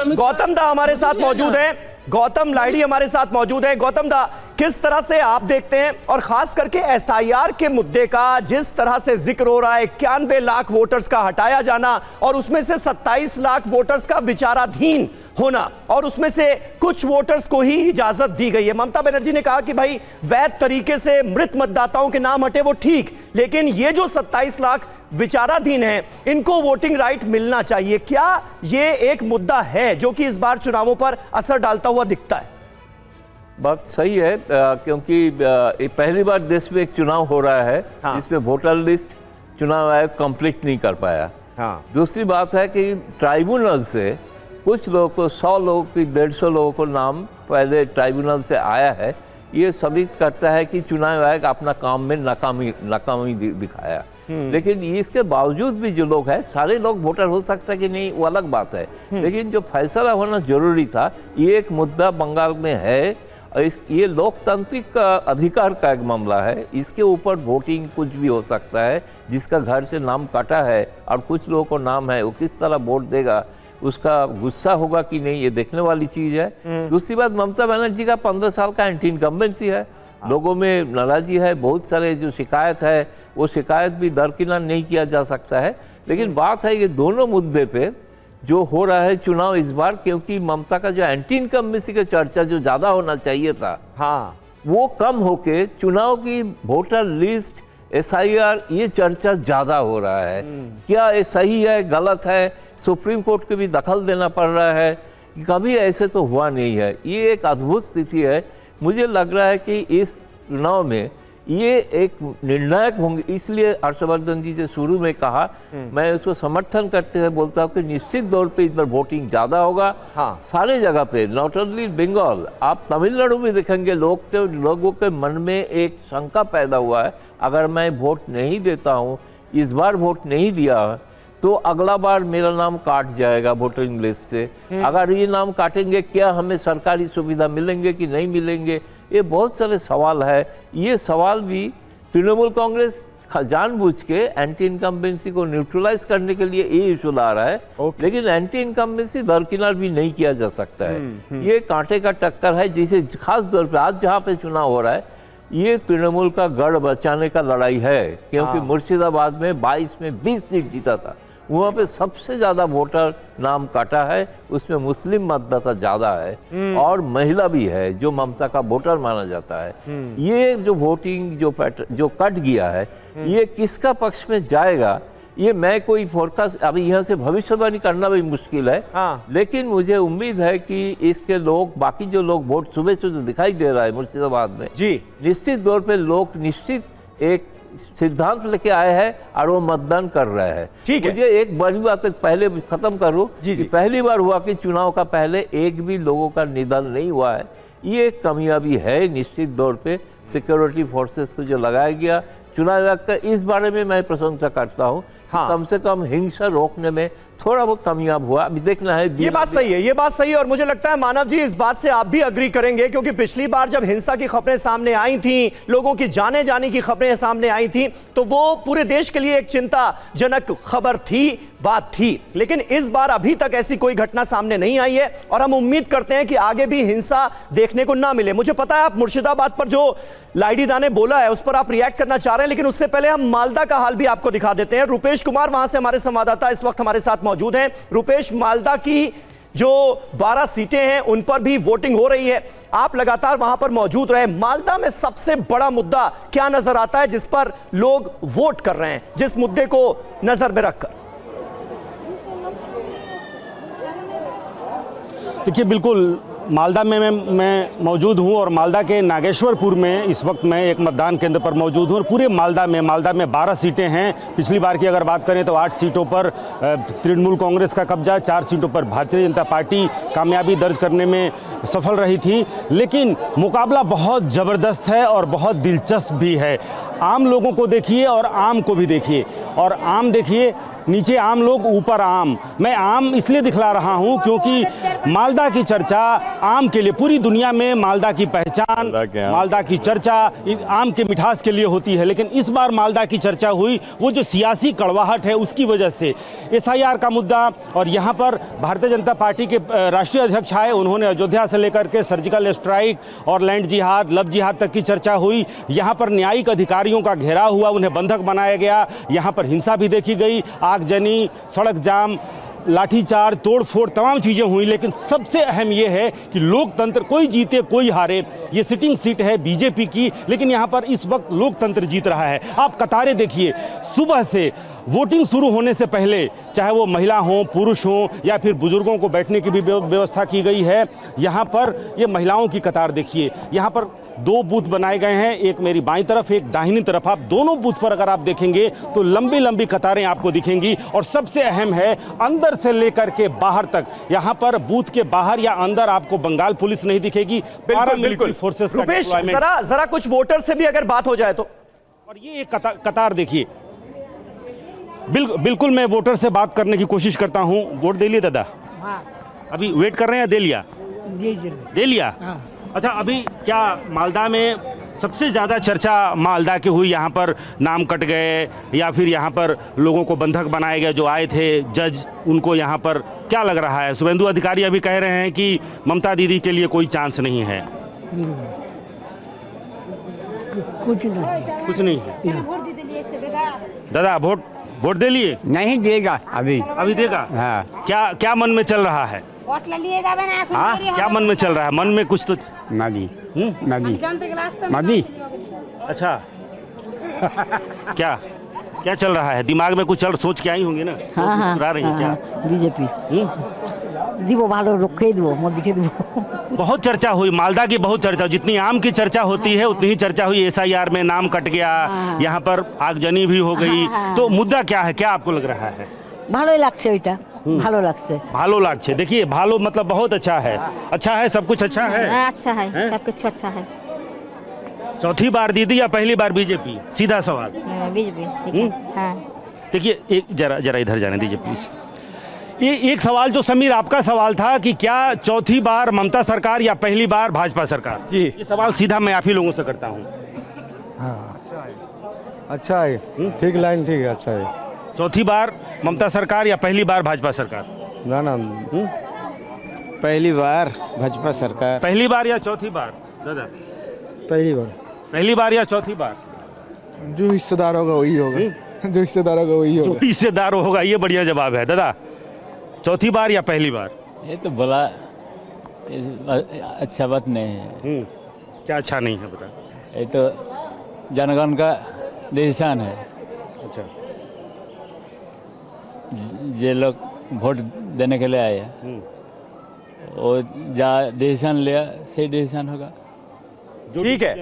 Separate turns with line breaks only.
गौतम दा हमारे साथ मौजूद हैं, गौतम लाहिड़ी हमारे साथ मौजूद हैं। गौतम दा, किस तरह से आप देखते हैं और खास करके एसआईआर के मुद्दे का जिस तरह से जिक्र हो रहा है, 91 लाख वोटर्स का हटाया जाना और उसमें से 27 लाख वोटर्स का विचाराधीन होना और उसमें से कुछ वोटर्स को ही इजाजत दी गई है। ममता बनर्जी ने कहा कि भाई वैध तरीके से मृत मतदाताओं के नाम हटे वो ठीक, लेकिन ये जो 27 लाख विचाराधीन हैं इनको वोटिंग राइट मिलना चाहिए। क्या ये एक मुद्दा है जो कि इस बार चुनावों पर असर डालता हुआ दिखता है?
बात सही है, क्योंकि पहली बार देश में एक चुनाव हो रहा है जिसमें वोटर लिस्ट चुनाव आयोग कंप्लीट नहीं कर पाया। दूसरी बात है कि ट्राइब्यूनल से कुछ लोगों को 100 लोगों की 150 लोगों को नाम पहले ट्राइब्यूनल से आया है। ये साबित करता है कि चुनाव आयोग अपना काम में नाकामी दिखाया। लेकिन इसके बावजूद भी जो लोग हैं, सारे लोग वोटर हो सकता है कि नहीं वो अलग बात है, लेकिन जो फैसला होना जरूरी था, ये एक मुद्दा बंगाल में है। ये लोकतांत्रिक अधिकार का एक मामला है, इसके ऊपर वोटिंग कुछ भी हो सकता है। जिसका घर से नाम काटा है और कुछ लोगों को नाम है, वो किस तरह वोट देगा, उसका गुस्सा होगा कि नहीं, ये देखने वाली चीज़ है। दूसरी बात, ममता बनर्जी का 15 साल का एंटी इनकम्बेंसी है, लोगों में नाराजी है, बहुत सारे जो शिकायत है वो शिकायत भी दरकिनार नहीं किया जा सकता है। लेकिन बात है ये दोनों मुद्दे पे जो हो रहा है चुनाव इस बार, क्योंकि ममता का जो एंटी इनकम्बेंसी का चर्चा जो ज़्यादा होना चाहिए था वो कम होके चुनाव की वोटर लिस्ट एसआईआर ये चर्चा ज़्यादा हो रहा है। क्या ये सही है गलत है, सुप्रीम कोर्ट को भी दखल देना पड़ रहा है, कभी ऐसे तो हुआ नहीं है। ये एक अद्भुत स्थिति है। मुझे लग रहा है कि इस चुनाव में ये एक निर्णायक होंगे, इसलिए हर्षवर्धन जी ने शुरू में कहा, मैं उसको समर्थन करते हुए बोलता हूँ कि निश्चित तौर पे इस बार वोटिंग ज़्यादा होगा। सारे जगह पे, नॉट ओनली बंगाल, आप तमिलनाडु में देखेंगे लोगों के मन में एक शंका पैदा हुआ है, अगर मैं वोट नहीं देता हूँ, इस बार वोट नहीं दिया तो अगला बार मेरा नाम काट जाएगा वोटिंग लिस्ट से। अगर ये नाम काटेंगे क्या हमें सरकारी सुविधा मिलेंगे कि नहीं मिलेंगे, ये बहुत सारे सवाल है। ये सवाल भी तृणमूल कांग्रेस जानबूझ के एंटी इनकम्बेंसी को न्यूट्रलाइज करने के लिए ये इशू ला रहा है, लेकिन एंटी इनकम्बेंसी दरकिनार भी नहीं किया जा सकता है। ये कांटे का टक्कर है, जिसे खास तौर पे आज जहाँ पे चुनाव हो रहा है ये तृणमूल का गढ़ बचाने का लड़ाई है, क्योंकि मुर्शिदाबाद में 22 में 20 सीट जीता था, वहाँ पे सबसे ज़्यादा वोटर नाम काटा है, उसमें मुस्लिम मतदाता ज़्यादा है और महिला भी है जो ममता का वोटर माना जाता है। ये जो वोटिंग जो कट गया है, ये किसका पक्ष में जाएगा, ये मैं कोई फोरकास्ट अभी यहाँ से भविष्यवाणी करना भी मुश्किल है। लेकिन मुझे उम्मीद है कि इसके लोग, बाकी जो लोग वोट सुबह से जो दिखाई दे रहा है मुर्शिदाबाद में जी, निश्चित तौर पे लोग निश्चित एक सिद्धांत लेके आए हैं और वो मतदान कर रहे हैं। ठीक है, मुझे एक बड़ी बात पहले खत्म करूं कि पहली बार हुआ कि चुनाव का पहले एक भी लोगों का निधन नहीं हुआ है। ये एक कामयाबी है निश्चित तौर पे। सिक्योरिटी फोर्सेस को जो लगाया गया चुनाव आयोग का, इस बारे में मैं प्रशंसा करता हूँ। कम से कम हिंसा रोकने में थोड़ा बहुत कामयाब हुआ, अभी देखना है।
ये बात सही है, ये बात सही है और मुझे लगता है मानव जी इस बात से आप भी अग्री करेंगे, क्योंकि पिछली बार जब हिंसा की खबरें सामने आई थी, लोगों की जाने जाने की खबरें सामने आई थी, तो वो पूरे देश के लिए एक चिंताजनक खबर थी, बात थी। लेकिन इस बार अभी तक ऐसी कोई घटना सामने नहीं आई है और हम उम्मीद करते हैं कि आगे भी हिंसा देखने को ना मिले। मुझे पता है आप मुर्शिदाबाद पर जो लाहिड़ी दा ने बोला है उस पर आप रिएक्ट करना चाह रहे हैं, लेकिन उससे पहले हम मालदा का हाल भी आपको दिखा देते हैं। रुपेश कुमार वहां से हमारे संवाददाता इस वक्त हमारे साथ मौजूद हैं। रुपेश, मालदा की जो 12 सीटें हैं उन पर भी वोटिंग हो रही है, आप लगातार वहां पर मौजूद रहे। मालदा में सबसे बड़ा मुद्दा क्या नजर आता है जिस पर लोग वोट कर रहे हैं, जिस मुद्दे को नजर में रखकर?
देखिए, बिल्कुल मालदा में मैं मौजूद हूं और मालदा के नागेश्वरपुर में इस वक्त मैं एक मतदान केंद्र पर मौजूद हूं और पूरे मालदा में 12 सीटें हैं। पिछली बार की अगर बात करें तो 8 सीटों पर तृणमूल कांग्रेस का कब्जा, 4 सीटों पर भारतीय जनता पार्टी कामयाबी दर्ज करने में सफल रही थी। लेकिन मुकाबला बहुत ज़बरदस्त है और बहुत दिलचस्प भी है। आम लोगों को देखिए और आम को भी देखिए, और आम देखिए नीचे आम लोग ऊपर आम। मैं आम इसलिए दिखला रहा हूं क्योंकि मालदा की चर्चा आम के लिए, पूरी दुनिया में मालदा की पहचान, मालदा की चर्चा आम के मिठास के लिए होती है, लेकिन इस बार मालदा की चर्चा हुई वो जो सियासी कड़वाहट है उसकी वजह से। एसआईआर का मुद्दा, और यहाँ पर भारतीय जनता पार्टी के राष्ट्रीय अध्यक्ष आए, उन्होंने अयोध्या से लेकर के सर्जिकल स्ट्राइक और लैंड जिहाद, लव जिहाद तक की चर्चा हुई। यहाँ पर न्यायिक अधिकारियों का घेराव हुआ, उन्हें बंधक बनाया गया, यहाँ पर हिंसा भी देखी गई, आगजनी, सड़क जाम, लाठीचार्ज, तोड़फोड़, तमाम चीज़ें हुई। लेकिन सबसे अहम ये है कि लोकतंत्र, कोई जीते कोई हारे, ये सिटिंग सीट है बीजेपी की, लेकिन यहाँ पर इस वक्त लोकतंत्र जीत रहा है। आप कतारें देखिए, सुबह से वोटिंग शुरू होने से पहले, चाहे वो महिला हों, पुरुष हों, या फिर बुजुर्गों को बैठने की भी व्यवस्था की गई है। यहाँ पर ये महिलाओं की कतार देखिए, यहाँ पर 2 बूथ बनाए गए हैं, एक मेरी बाईं तरफ, एक दाहिनी तरफ। आप दोनों बूथ पर अगर आप देखेंगे तो लंबी लंबी कतारें आपको दिखेंगी। और सबसे अहम है, अंदर से लेकर के बाहर तक, यहाँ पर बूथ के बाहर या अंदर आपको बंगाल पुलिस नहीं दिखेगी, पैरामिलिट्री फोर्सेस का
रुपेश,
डिप्लॉयमेंट।
जरा कुछ वोटर से भी अगर बात हो जाए तो।
और ये एक कतार देखिए, बिल्कुल मैं वोटर से बात करने की कोशिश करता हूँ। वोट दे लिए दादा?
हाँ।
अभी वेट कर रहे हैं? दे लिया? दे लिया?
हाँ।
अच्छा, अभी क्या मालदा में सबसे ज़्यादा चर्चा मालदा की हुई, यहाँ पर नाम कट गए या फिर यहाँ पर लोगों को बंधक बनाए गए, जो आए थे जज, उनको यहाँ पर क्या लग रहा है? शुभेंदु अधिकारी अभी कह रहे हैं कि ममता दीदी के लिए कोई चांस नहीं है।
कुछ नहीं,
कुछ नहीं है। दादा वोट दे लिए?
नहीं देगा अभी
देगा?
हाँ।
क्या मन में चल रहा है? हाँ, क्या मन में चल रहा है? मन में कुछ तो
नदी नदी।
अच्छा क्या चल रहा है दिमाग में? कुछ सोच के आई होंगे ना?
हाँ हाँ
रही है क्या?
बीजेपी দিব ভালো রক্ষে দিব মোদিকে দিব।
बहुत चर्चा हुई मालदा की, बहुत चर्चा, जितनी आम की चर्चा होती है उतनी ही चर्चा हुई। एसआईआर में नाम कट गया, यहाँ पर आगजनी भी हो गई, तो मुद्दा क्या है? क्या आपको लग रहा है?
ভালোই লাগছে ওইটা, ভালো লাগছে।
भालो लागছে, देखिए भालो मतलब बहुत अच्छा है। अच्छा है, सब कुछ अच्छा है।
अच्छा है, सब कुछ अच्छा है।
चौथी बार दीदी या पहली बार बीजेपी? सीधा सवाल।
बीजेपी, ठीक है। हाँ।
देखिए एक जरा इधर जाने दीजिए प्लीज। ये एक सवाल जो समीर आपका सवाल था कि क्या चौथी बार ममता सरकार या पहली बार भाजपा सरकार?
जी,
ये सवाल सीधा मैं आप ही लोगों से करता हूँ।
अच्छा है, ठीक लाइन, ठीक है, अच्छा है।
चौथी बार ममता सरकार या पहली बार भाजपा सरकार?
ना पहली बार भाजपा सरकार।
पहली बार या चौथी बार दादा?
पहली बार।
पहली बार या चौथी बार?
जो हिस्सेदार होगा वही होगा। जो हिस्सेदार होगा वही होगा।
जो हिस्सेदार होगा, ये बढ़िया जवाब है। दादा चौथी बार या पहली बार?
ये तो बोला अच्छा बात नहीं है।
क्या अच्छा नहीं है बता?
ये तो जनगण का डिसीजन है।
अच्छा,
जे लोग वोट देने के लिए आए वो जा डिसीजन लिया, सही डिसीजन होगा।
ठीक है।